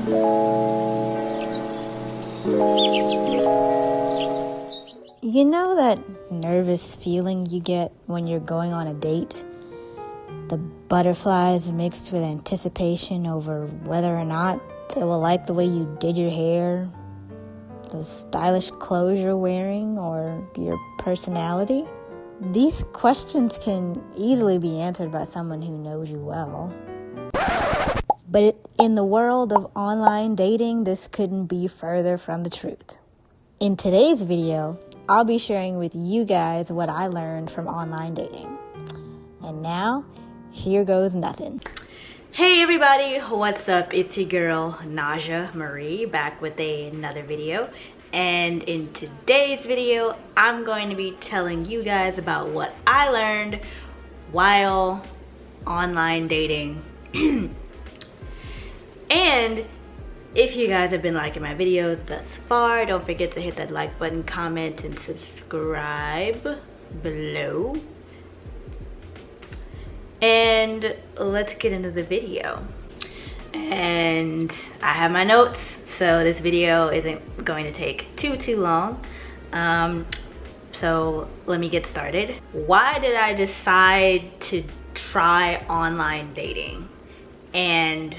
You know that nervous feeling you get when you're going on a date? The butterflies mixed with anticipation over whether or not they will like the way you did your hair, the stylish clothes you're wearing, or your personality. These questions can easily be answered by someone who knows you well. But in the world of online dating, this couldn't be further from the truth. In today's video, I'll be sharing with you guys what I learned from online dating. And now, here goes nothing. Hey everybody, what's up? It's your girl Najah Marie back with another video. And in today's video, I'm going to be telling you guys about what I learned while online dating. And if you guys have been liking my videos thus far, don't forget to hit that like button, comment, and subscribe below. And let's get into the video. And I have my notes, so this video isn't going to take too long. So let me get started. Why did I decide to try online dating? And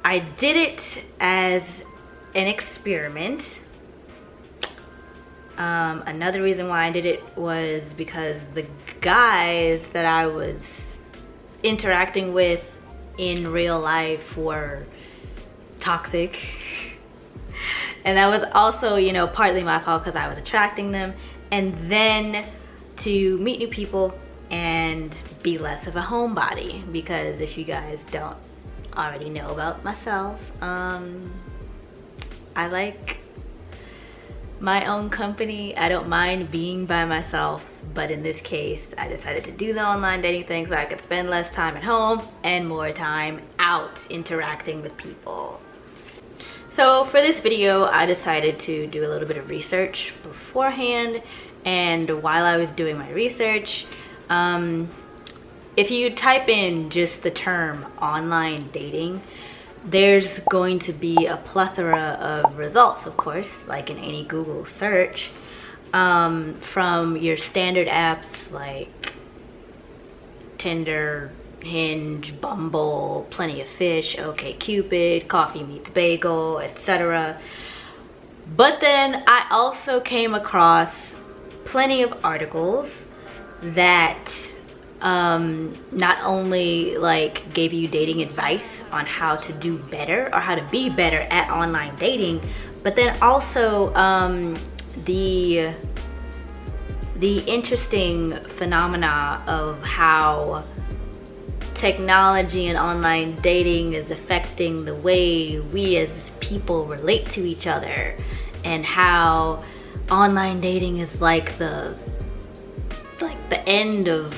I did it as an experiment. Another reason why I did it was because the guys that I was interacting with in real life were toxic. And that was also, you know, partly my fault because I was attracting them. And then to meet new people and be less of a homebody, because if you guys don't already know about myself, I like my own company. I don't mind being by myself, but in this case I decided to do the online dating thing so I could spend less time at home and more time out interacting with people. So for this video, I decided to do a little bit of research beforehand, and while I was doing my research, if you type in just the term online dating, there's going to be a plethora of results, of course, like in any Google search, from your standard apps like Tinder, Hinge, Bumble, Plenty of Fish, OkCupid, Coffee Meets Bagel, etc. But then I also came across plenty of articles that not only like gave you dating advice on how to do better or how to be better at online dating, but then also the interesting phenomena of how technology and online dating is affecting the way we as people relate to each other, and how online dating is like the end of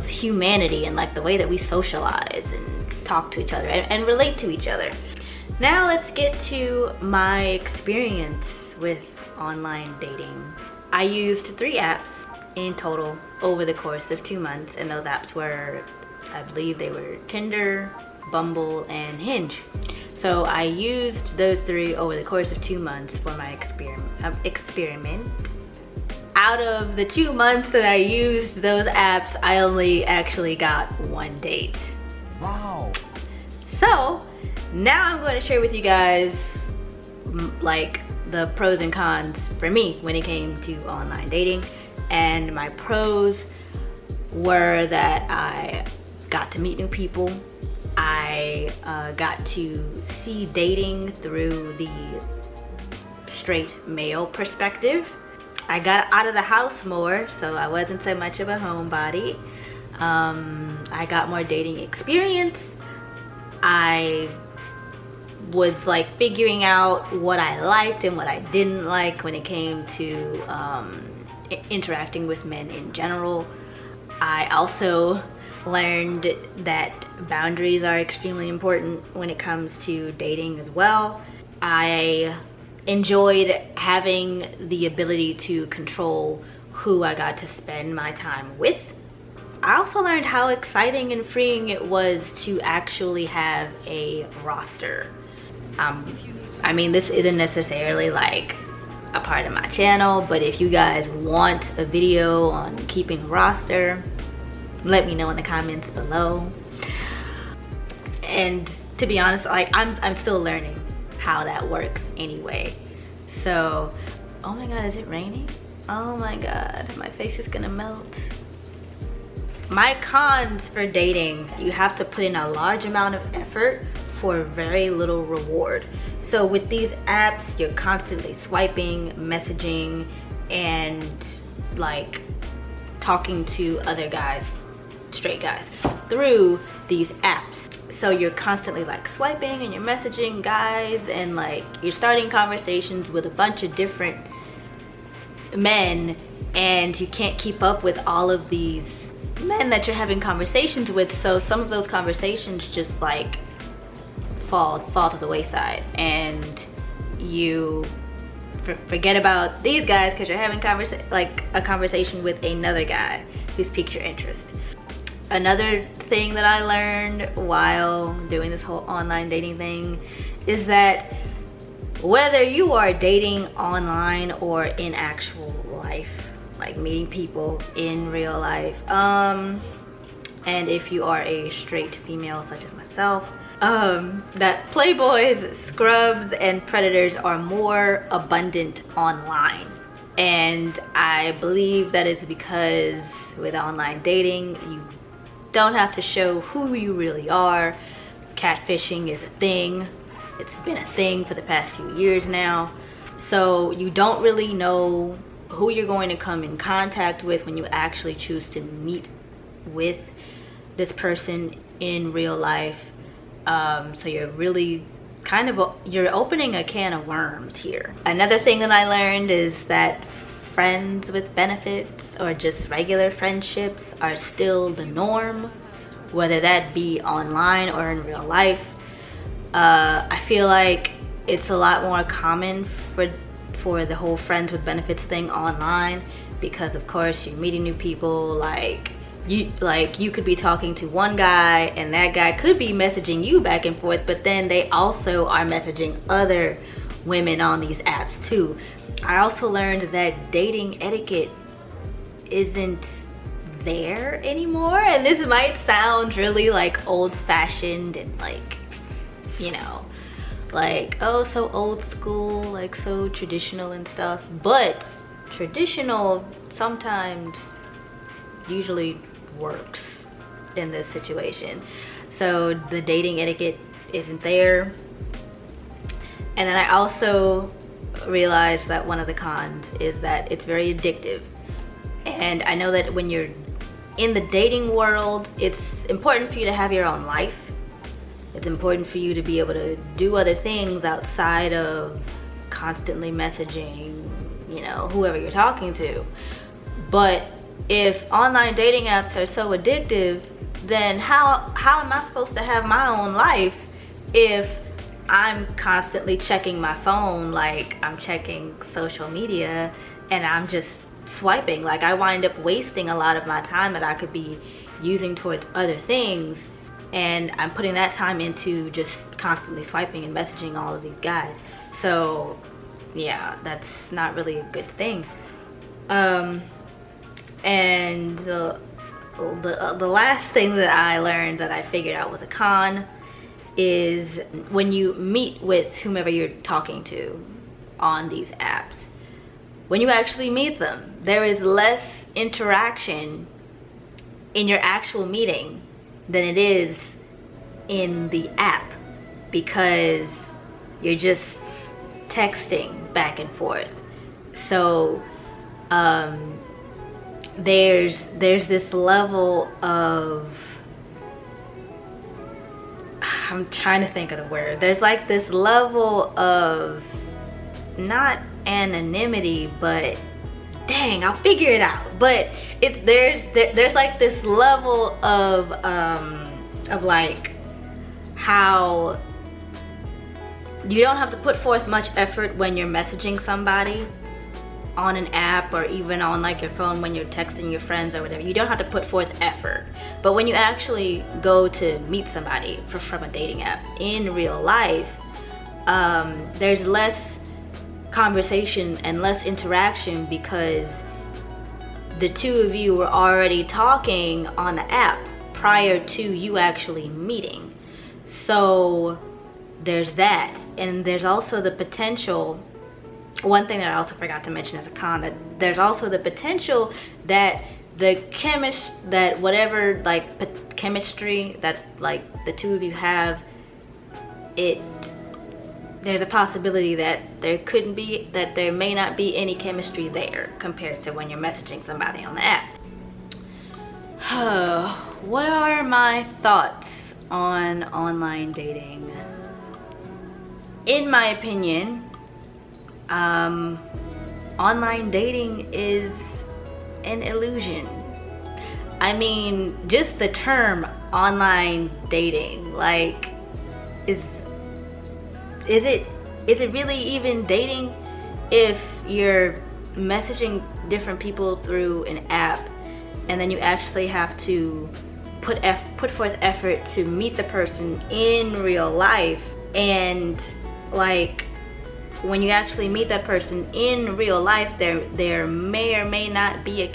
humanity, and like the way that we socialize and talk to each other and relate to each other. Now let's get to my experience with online dating. I used 3 apps in total over the course of 2 months, and those apps were, I believe they were Tinder, Bumble, and Hinge. So I used those 3 over the course of 2 months for my experiment. Out of the 2 months that I used those apps, I only actually got 1 date. Wow. So now I'm going to share with you guys like the pros and cons for me when it came to online dating. And my pros were that I got to meet new people. I got to see dating through the straight male perspective. I got out of the house more, so I wasn't so much of a homebody. I got more dating experience. I was like figuring out what I liked and what I didn't like when it came to interacting with men in general. I also learned that boundaries are extremely important when it comes to dating as well. I enjoyed having the ability to control who I got to spend my time with. I also learned how exciting and freeing it was to actually have a roster. I mean, this isn't necessarily like a part of my channel, but if you guys want a video on keeping a roster, let me know in the comments below. And to be honest, like I'm still learning how that works anyway. So, oh my god, is it raining? Oh my god, my face is gonna melt. My cons for dating: you have to put in a large amount of effort for very little reward. So with these apps, you're constantly swiping, messaging, and like talking to other guys, straight guys, through these apps. So you're constantly like swiping and you're messaging guys, and like you're starting conversations with a bunch of different men, and you can't keep up with all of these men that you're having conversations with. So some of those conversations just like fall to the wayside, and you forget about these guys because you're having a conversation with another guy who's piqued your interest. Another thing that I learned while doing this whole online dating thing is that whether you are dating online or in actual life, like meeting people in real life, and if you are a straight female such as myself, that playboys, scrubs, and predators are more abundant online. And I believe that is because with online dating, you don't have to show who you really are. Catfishing is a thing. It's been a thing for the past few years now. So you don't really know who you're going to come in contact with when you actually choose to meet with this person in real life. So you're really you're opening a can of worms here. Another thing that I learned is that friends with benefits or just regular friendships are still the norm, whether that be online or in real life. I feel like it's a lot more common for the whole friends with benefits thing online, because of course you're meeting new people. Like you could be talking to one guy and that guy could be messaging you back and forth, but then they also are messaging other women on these apps too. I also learned that dating etiquette isn't there anymore, and this might sound really like old-fashioned and like, you know, like, oh, so old school, like so traditional and stuff, but traditional sometimes usually works in this situation. So the dating etiquette isn't there. And then I also realized that one of the cons is that it's very addictive. And I know that when you're in the dating world, it's important for you to have your own life. It's important for you to be able to do other things outside of constantly messaging, you know, whoever you're talking to. But if online dating apps are so addictive, then how am I supposed to have my own life if I'm constantly checking my phone, like I'm checking social media and I'm just swiping? Like I wind up wasting a lot of my time that I could be using towards other things, and I'm putting that time into just constantly swiping and messaging all of these guys. So yeah, that's not really a good thing. And the last thing that I learned that I figured out was a con is when you meet with whomever you're talking to on these apps, when you actually meet them, there is less interaction in your actual meeting than it is in the app, because you're just texting back and forth. So there's this level of, I'm trying to think of the word, there's like this level of not anonymity, but dang, I'll figure it out. But there's like this level of like how you don't have to put forth much effort when you're messaging somebody, on an app or even on like your phone when you're texting your friends or whatever, you don't have to put forth effort. But when you actually go to meet somebody from a dating app in real life, there's less conversation and less interaction because the two of you were already talking on the app prior to you actually meeting. So there's that. And there's also the potential, one thing that I also forgot to mention as a con, that there's also the potential that whatever like chemistry that like the two of you have, there's a possibility that there may not be any chemistry there compared to when you're messaging somebody on the app. What are my thoughts on online dating? In my opinion, online dating is an illusion. I mean, just the term online dating, like, is it really even dating if you're messaging different people through an app and then you actually have to put forth effort to meet the person in real life? And like, when you actually meet that person in real life, there may or may not be a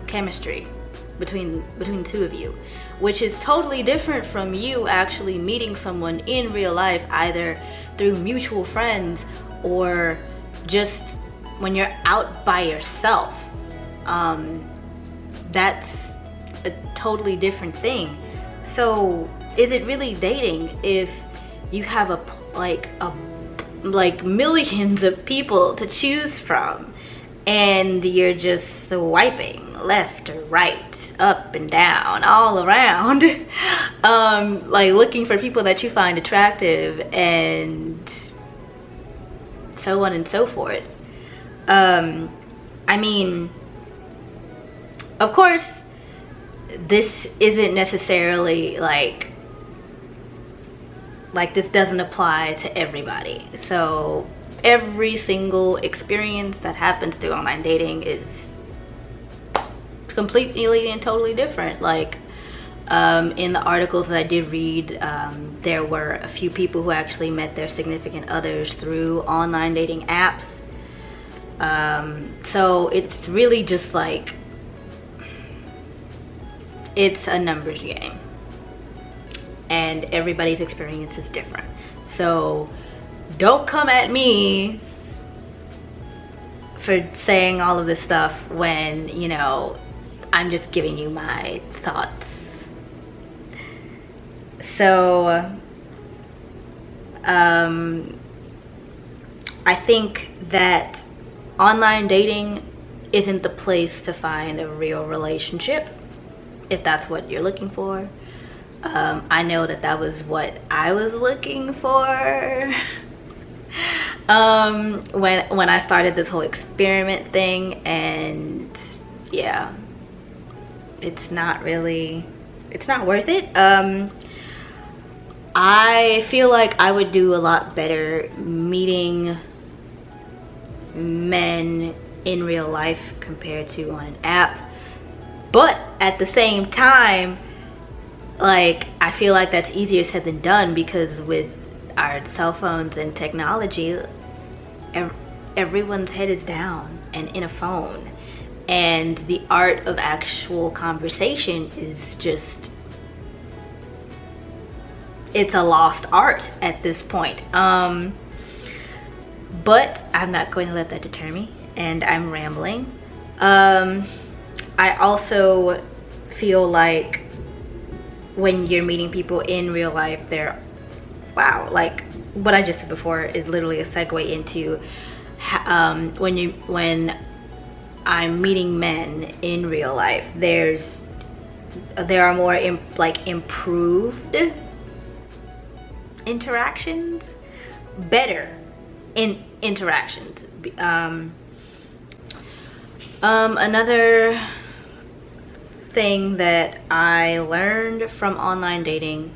chemistry between the two of you, which is totally different from you actually meeting someone in real life, either through mutual friends or just when you're out by yourself. That's a totally different thing. So is it really dating if you have like millions of people to choose from and you're just swiping left or right, up and down, all around, like looking for people that you find attractive and so on and so forth? I mean, of course, this isn't necessarily like this doesn't apply to everybody. So every single experience that happens through online dating is completely and totally different. Like, in the articles that I did read, there were a few people who actually met their significant others through online dating apps. So it's really just like, it's a numbers game, and everybody's experience is different. So don't come at me for saying all of this stuff when, you know, I'm just giving you my thoughts. So I think that online dating isn't the place to find a real relationship, if that's what you're looking for. I know that was what I was looking for when I started this whole experiment thing, and yeah, it's not worth it. I feel like I would do a lot better meeting men in real life compared to on an app. But at the same time, like, I feel like that's easier said than done, because with our cell phones and technology, everyone's head is down and in a phone, and the art of actual conversation is just, it's a lost art at this point. But I'm not going to let that deter me, and I'm rambling. I also feel like when you're meeting people in real life, like what I just said before is literally a segue into when I'm meeting men in real life, there are more improved interactions, better interactions. Another thing that I learned from online dating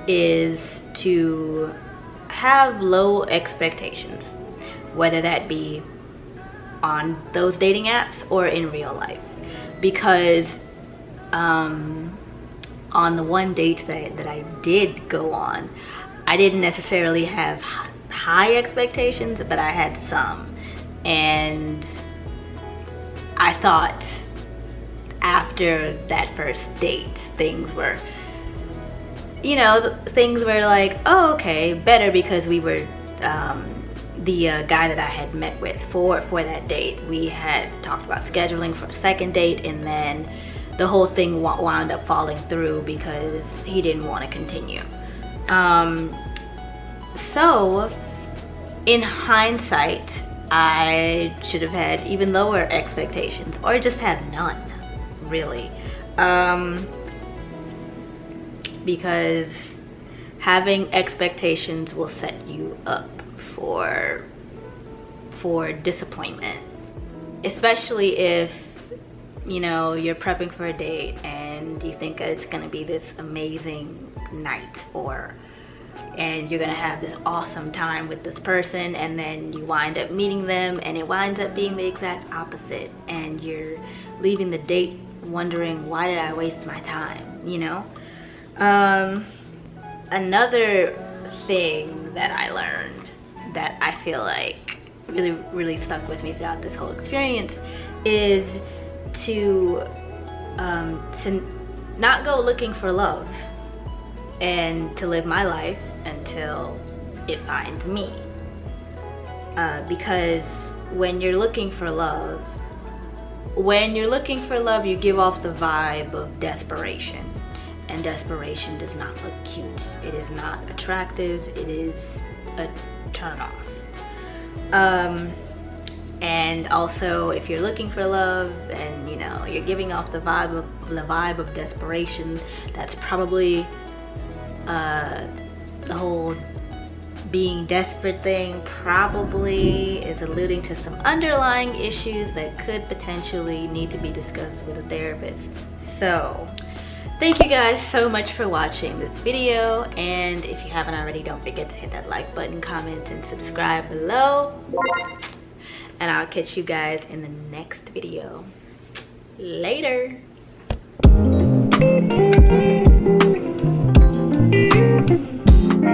is to have low expectations, whether that be on those dating apps or in real life, because on the one date that I did go on, I didn't necessarily have high expectations, but I had some. And I thought after that first date, things were, things were like, oh, okay, better, because we were, the guy that I had met with for that date, we had talked about scheduling for a second date, and then the whole thing wound up falling through because he didn't want to continue. So in hindsight, I should have had even lower expectations, or just had none, really. Because having expectations will set you up for disappointment, especially if you're prepping for a date and you think it's gonna be this amazing night, and you're gonna have this awesome time with this person, and then you wind up meeting them and it winds up being the exact opposite, and you're leaving the date wondering, why did I waste my time? Another thing that I learned that I feel like really stuck with me throughout this whole experience is to not go looking for love, and to live my life until it finds me. Because when you're looking for love, you give off the vibe of desperation, and desperation does not look cute. It is not attractive. It is a turnoff. And also, if you're looking for love and you're giving off the vibe of desperation, that's probably the whole being desperate thing probably is alluding to some underlying issues that could potentially need to be discussed with a therapist. So thank you guys so much for watching this video, and if you haven't already, don't forget to hit that like button, comment, and subscribe below, and I'll catch you guys in the next video. Later.